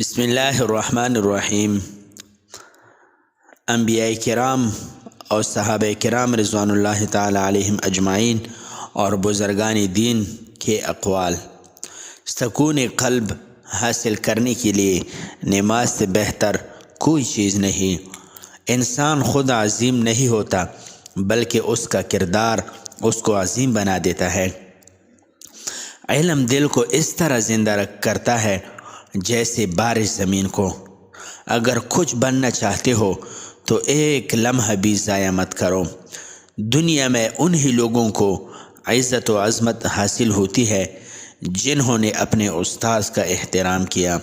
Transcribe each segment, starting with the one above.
بسم اللہ الرحمن الرحیم۔ انبیاء کرام اور صحابہ کرام رضوان اللہ تعالی علیہم اجمعین اور بزرگان دین کے اقوال۔ سکون قلب حاصل کرنے کے لیے نماز سے بہتر کوئی چیز نہیں۔ انسان خود عظیم نہیں ہوتا بلکہ اس کا کردار اس کو عظیم بنا دیتا ہے۔ علم دل کو اس طرح زندہ کرتا ہے جیسے بارش زمین کو۔ اگر کچھ بننا چاہتے ہو تو ایک لمحہ بھی ضائع مت کرو۔ دنیا میں انہی لوگوں کو عزت و عظمت حاصل ہوتی ہے جنہوں نے اپنے استاذ کا احترام کیا۔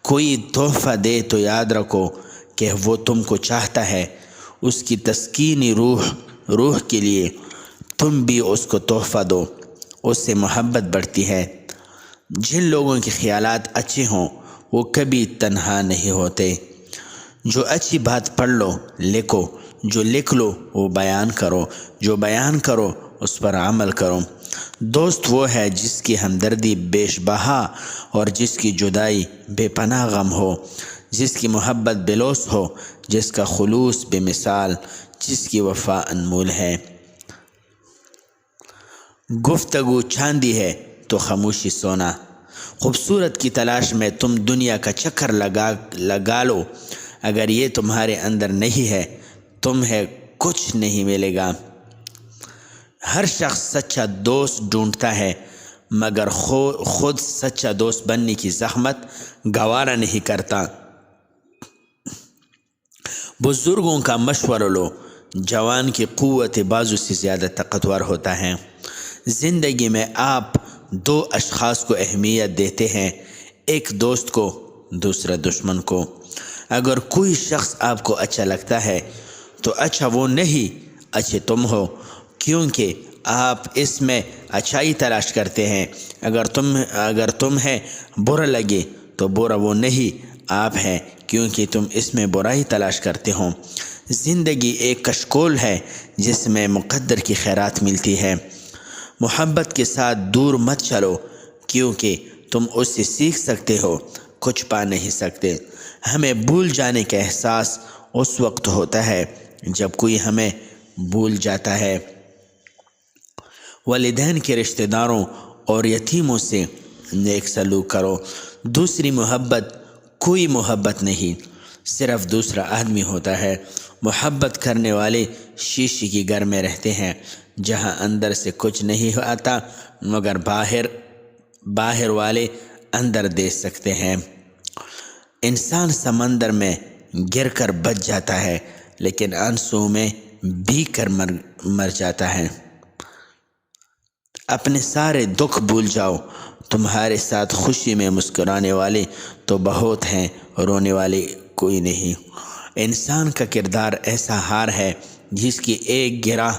کوئی تحفہ دے تو یاد رکھو کہ وہ تم کو چاہتا ہے۔ اس کی تسکینی روح کے لیے تم بھی اس کو تحفہ دو، اس سے محبت بڑھتی ہے۔ جن لوگوں کے خیالات اچھے ہوں وہ کبھی تنہا نہیں ہوتے۔ جو اچھی بات پڑھ لو لکھو، جو لکھ لو وہ بیان کرو، جو بیان کرو اس پر عمل کرو۔ دوست وہ ہے جس کی ہمدردی بیش بہا اور جس کی جدائی بے پناہ غم ہو، جس کی محبت بلوث ہو، جس کا خلوص بے مثال، جس کی وفا انمول ہے۔ گفتگو چاندی ہے تو خاموشی سونا۔ خوبصورت کی تلاش میں تم دنیا کا چکر لگا لو، اگر یہ تمہارے اندر نہیں ہے تمہیں کچھ نہیں ملے گا۔ ہر شخص سچا دوست ڈھونڈتا ہے مگر خود سچا دوست بننے کی زحمت گوارا نہیں کرتا۔ بزرگوں کا مشورہ لو، جوان کی قوت بازو سے زیادہ طاقتور ہوتا ہے۔ زندگی میں آپ دو اشخاص کو اہمیت دیتے ہیں، ایک دوست کو، دوسرا دشمن کو۔ اگر کوئی شخص آپ کو اچھا لگتا ہے تو اچھا وہ نہیں، اچھے تم ہو، کیونکہ آپ اس میں اچھائی تلاش کرتے ہیں۔ اگر تمہیں برا لگے تو برا وہ نہیں، آپ ہیں، کیونکہ تم اس میں برائی تلاش کرتے ہو۔ زندگی ایک کشکول ہے جس میں مقدر کی خیرات ملتی ہے۔ محبت کے ساتھ دور مت چلو کیونکہ تم اس سے سیکھ سکتے ہو، کچھ پا نہیں سکتے۔ ہمیں بھول جانے کا احساس اس وقت ہوتا ہے جب کوئی ہمیں بھول جاتا ہے۔ والدین کے رشتہ داروں اور یتیموں سے نیک سلوک کرو۔ دوسری محبت کوئی محبت نہیں، صرف دوسرا آدمی ہوتا ہے۔ محبت کرنے والے شیشے کے گھر میں رہتے ہیں جہاں اندر سے کچھ نہیں آتا مگر باہر والے اندر دیکھ سکتے ہیں۔ انسان سمندر میں گر کر بچ جاتا ہے لیکن آنسو میں بھیگ کر مر جاتا ہے۔ اپنے سارے دکھ بھول جاؤ، تمہارے ساتھ خوشی میں مسکرانے والے تو بہت ہیں، رونے والے کوئی نہیں۔ انسان کا کردار ایسا ہار ہے جس کی ایک گرہ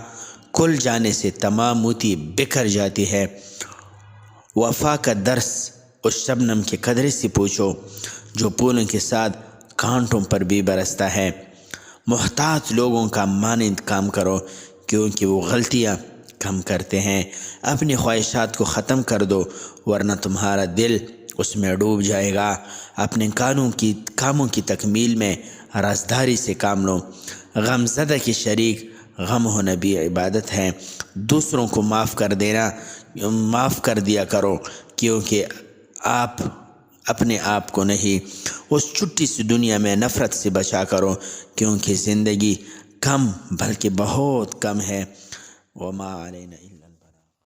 کھل جانے سے تمام موتی بکھر جاتی ہے۔ وفا کا درس اس شبنم کے قطرے سے پوچھو جو پھولوں کے ساتھ کانٹوں پر بھی برستا ہے۔ محتاط لوگوں کا مانند کام کرو کیونکہ وہ غلطیاں کم کرتے ہیں۔ اپنی خواہشات کو ختم کر دو ورنہ تمہارا دل اس میں ڈوب جائے گا۔ اپنے کاموں کی تکمیل میں رازداری سے کام لو۔ غم زدہ کے شریک غم ہونا بھی عبادت ہے۔ دوسروں کو معاف کر دیا کرو کیونکہ آپ اپنے آپ کو نہیں۔ اس چھوٹی سی دنیا میں نفرت سے بچا کرو کیونکہ زندگی کم بلکہ بہت کم ہے۔ وما علینا الا